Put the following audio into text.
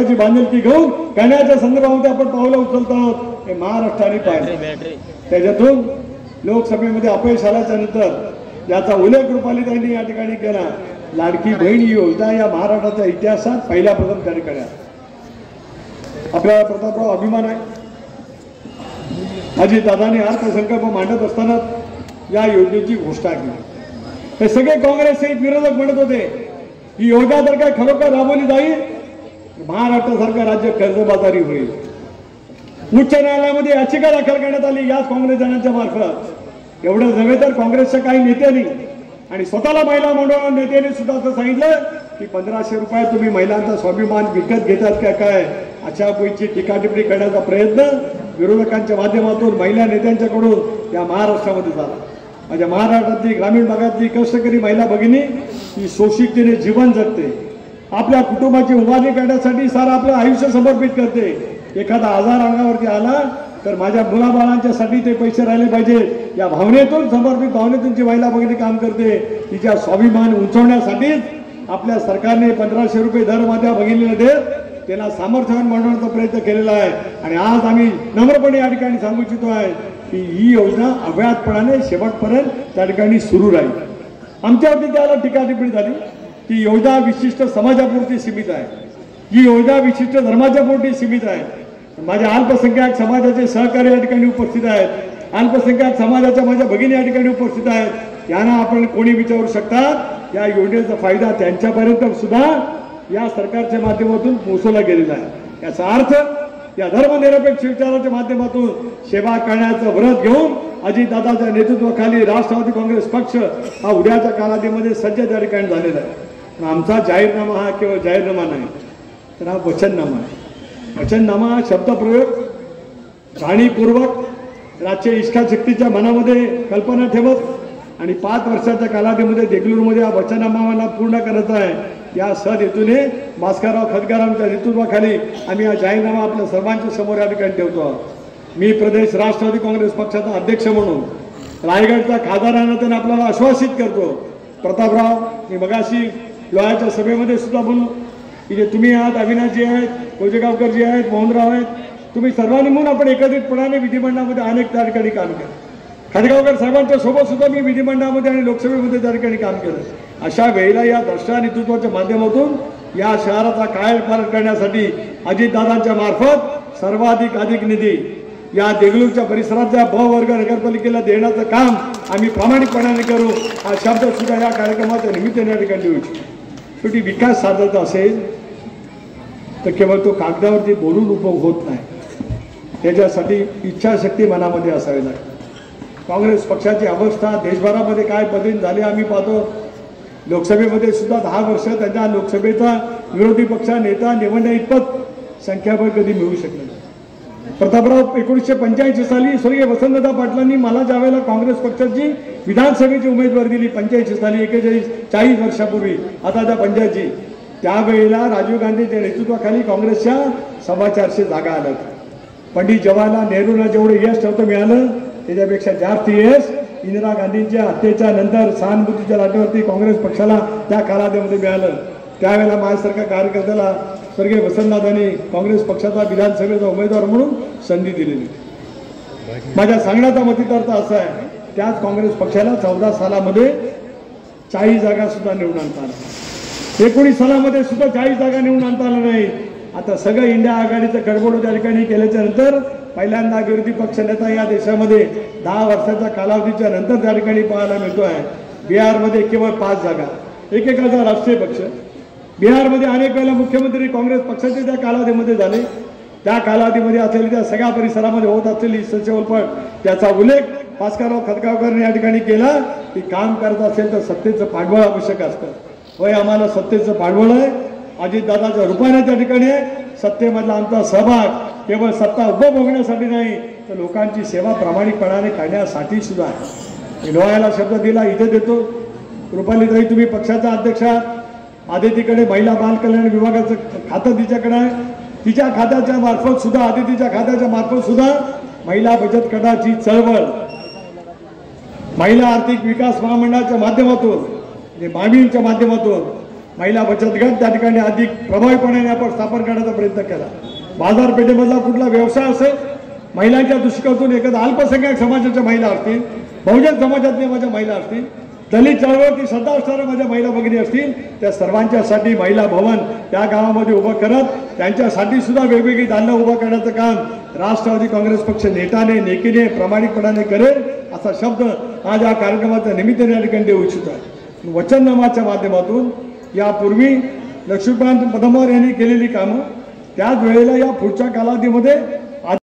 विकासाची बांधिलकी घेऊन करण्याच्या संदर्भामध्ये आपण पावलं उचलत आहोत हे महाराष्ट्राने पाहिलं। त्याच्यातून लोकसभेमध्ये अपयश आल्याच्या नंतर याचा उल्लेख रुपालीताईंनी या ठिकाणी केला। लाडकी बहीण योजना या महाराष्ट्राच्या इतिहासात पहिल्या प्रथम त्या ठिकाणी आपल्याला प्रतापराव अभिमान आहे। अजितदादांनी अर्थसंकल्प मांडत असताना या योजनेची घोषणा केली। हे सगळे काँग्रेस विरोधक म्हणत होते ही योजना जर काय खरोखर राबवली जाईल महाराष्ट्रासारखं राज्य कर्जबाजारी होईल। उच्च न्यायालयामध्ये याचिका दाखल करण्यात आली याच काँग्रेस जणांच्या मार्फत। एवढं नव्हे तर काँग्रेसच्या काही नेत्यांनी आणि स्वतःला महिला मंडळ नेत्यांनी सुद्धा असं सांगितलं की 1500 रुपयात तुम्ही महिलांचा स्वाभिमान विकत घेतात का काय अशा पैकी टीका टिप्पणी करण्याचा प्रयत्न विरोधकांच्या माध्यमातून महिला नेत्यांच्याकडून या महाराष्ट्रामध्ये झाला। माझ्या महाराष्ट्रातली ग्रामीण भागातली कष्टकरी महिला भगिनी ही शोषिततेने जीवन जगते, आपल्या कुटुंबाची उभारणी करण्यासाठी सारं आपलं आयुष्य समर्पित करते। एखादा आजार अंगावरती आला तर माझ्या मुलाबाळांच्यासाठी ते पैसे राहिले पाहिजे या भावनेतून समर्पित भावनेतून जी महिला भगिनी काम करते तिच्या स्वाभिमान उंचावण्यासाठीच आपल्या सरकारने 1500 रुपये दर माझ्या भगिनीला देत त्यांना सामर्थ्यवान बनवण्याचा प्रयत्न केलेला आहे। आणि आज आम्ही नम्रपणे या ठिकाणी सांगू इच्छितो आहे की ही योजना अव्याहतपणाने शेवटपर्यंत त्या ठिकाणी सुरू राहील। आमच्यावरती त्याला टीका टिप्पणी झाली की योजना विशिष्ट समाजापुरती सीमित आहे, ही योजना विशिष्ट धर्माच्या पुरती सीमित आहे। माझ्या अल्पसंख्याक समाजाचे सहकारी या ठिकाणी उपस्थित आहेत, अल्पसंख्याक समाजाच्या माझ्या भगिनी या ठिकाणी उपस्थित आहेत। यांना आपण कोणी विचारू शकतात या योजनेचा फायदा त्यांच्यापर्यंत सुद्धा या सरकारच्या माध्यमातून पोहोचवला गेलेला आहे। याचा अर्थ या धर्मनिरपेक्ष विचाराच्या माध्यमातून सेवा करण्याचं व्रत घेऊन अजितदादाच्या नेतृत्वाखाली राष्ट्रवादी काँग्रेस पक्ष हा उद्याच्या कालावधीमध्ये सज्ज त्या ठिकाणी झालेला आहे। आमचा जाहीरनामा हा केवळ जाहीरनामा नाही तर हा वचननामा आहे। वचननामा शब्दप्रयोग जाणीवपूर्वक राज्य इच्छाशक्तीच्या मनामध्ये कल्पना ठेवत आणि 5 वर्षाच्या कालावधीमध्ये देगलूरमध्ये हा वचननामा पूर्ण करायचा आहे। या सद हेतूने भास्करराव खतगारांच्या नेतृत्वाखाली आम्ही हा जाहीरनामा आपल्या सर्वांच्या समोर या ठिकाणी ठेवतो आहोत। मी प्रदेश राष्ट्रवादी काँग्रेस पक्षाचा अध्यक्ष म्हणून रायगडच्या खासदारांना त्यांना आपल्याला आश्वासित करतो। प्रतापराव मी मगाशी लोहाच्या सभेमध्ये सुद्धा बोललो की जे तुम्ही आहात, अविनाशजी आहेत, कोजेगावकरजी आहेत, मोहनराव आहेत, तुम्ही सर्वांनी म्हणून आपण एकत्रितपणाने विधिमंडळामध्ये अनेक त्या ठिकाणी काम केलं। खडगावकर साहेबांच्या सोबत सुद्धा मी विधिमंडळामध्ये आणि लोकसभेमध्ये त्या ठिकाणी काम केलं। अशा वेळेला या द्रष्टा नेतृत्वाच्या माध्यमातून या शहराचा कायापालट करण्यासाठी अजितदादांच्या मार्फत सर्वाधिक निधी या देगलूरच्या परिसराच्या ब वर्ग नगरपालिकेला देण्याचं काम आम्ही प्रामाणिकपणाने करू हा शब्द सुद्धा या कार्यक्रमाच्या निमित्ताने या ठिकाणी देऊ इच्छितो। शेवटी विकास साधायचा असेल तर केवळ तो कागदावरती बोलून उपयोग होत नाही, त्याच्यासाठी इच्छाशक्ती मनामध्ये असावी लागते। काँग्रेस पक्षाची अवस्था देशभरामध्ये काय बदल झाले आम्ही पाहतो। लोकसभेमध्ये सुद्धा 10 वर्ष त्यांच्या लोकसभेचा विरोधी पक्ष नेता निवडण्या इतपत संख्याबळ कधी मिळू शकले नाही। प्रतापराव 1985 साली स्वर्गीय वसंतदादा पाटलांनी मला ज्यावेळेला काँग्रेस पक्षाची विधानसभेची उमेदवारी दिली 85 साली 40 वर्षापूर्वी आता त्या 85 त्यावेळेला राजीव गांधींच्या नेतृत्वाखाली काँग्रेसच्या 425 जागा आल्या। पंडित जवाहरलाल नेहरूंना जेवढं यश नव्हतं मिळालं त्याच्यापेक्षा जास्त यश इंदिरा गांधींच्या हत्येच्या नंतर सहानुभूतीच्या लाटेवरती काँग्रेस पक्षाला त्या कालावधीमध्ये मिळालं। त्यावेळेला माझ्यासारख्या कार्यकर्त्याला स्वर्गीय वसंतदादांनी काँग्रेस पक्षाचा विधानसभेचा उमेदवार म्हणून संधी दिलेली। माझ्या सांगण्याचा मतितार्थ असा आहे त्याच काँग्रेस पक्षाला 14 सालामध्ये 40 जागा सुद्धा निवडून आणता आल्या, 19 सालामध्ये सुद्धा 40 जागा निवडून आणता आल्या नाही। आता सगळं इंडिया आघाडीचं कडबोड त्या ठिकाणी केल्याच्या नंतर पहिल्यांदा विरोधी पक्ष नेता या देशामध्ये 10 वर्षाच्या कालावधीच्या नंतर त्या ठिकाणी पाहायला मिळतो आहे। बिहारमध्ये केवळ 5 जागा, एकेकाचा राष्ट्रीय पक्ष। बिहारमध्ये अनेक वेळेला मुख्यमंत्री काँग्रेस पक्षाचे त्या कालावधीमध्ये झाले। त्या कालावधीमध्ये असलेली त्या सगळ्या परिसरामध्ये होत असलेली सचवलपट त्याचा उल्लेख भास्करराव खतगावकरांनी या ठिकाणी केला की काम करत असेल तर सत्तेचं पाठबळ आवश्यक असतं। होय आम्हाला सत्तेचं पाठबळ आहे, अजितदादाच्या रूपाने त्या ठिकाणी आहे। सत्तेमधला आमचा सहभाग केवळ सत्ता उपभोगण्यासाठी नाही तर लोकांची सेवा प्रामाणिकपणाने करण्यासाठी सुद्धा आहे। लोहायला शब्द दिला इथे देतो। रुपालीताई तुम्ही पक्षाचा अध्यक्ष आहात, आदितीकडे महिला बाल कल्याण विभागाचं खातं तिच्याकडे आहे, तिच्या खात्याच्या मार्फत सुद्धा आदितीच्या खात्याच्या मार्फत सुद्धा महिला बचत गटाची चळवळ महिला आर्थिक विकास महामंडळाच्या माध्यमातून मामींच्या माध्यमातून महिला बचत गट त्या ठिकाणी अधिक प्रभावीपणे आपण स्थापन करण्याचा प्रयत्न केला. बाजारपेठेमधला कुठला व्यवसाय असेल, महिलांच्या दृष्टिकोनातून एखादा अल्पसंख्याक समाजाच्या महिला असतील, बहुजन समाजातल्या माझ्या महिला असतील, दलित चळवळीची श्रद्धा असणाऱ्या माझ्या महिला भगिनी असतील, त्या सर्वांच्यासाठी महिला भवन त्या गावामध्ये उभं करत त्यांच्यासाठी सुद्धा वेगवेगळी दालनं उभं करण्याचं काम राष्ट्रवादी काँग्रेस पक्ष नेटाने नेकीने प्रामाणिकपणाने करेल असा शब्द आज या कार्यक्रमाच्या निमित्ताने या ठिकाणी देऊ इच्छितो आहे. वचननामाच्या माध्यमातून यापूर्वी लक्ष्मीकांत पदमवार यांनी केलेली कामं त्याच वेळेला या पुढच्या कालावधीमध्ये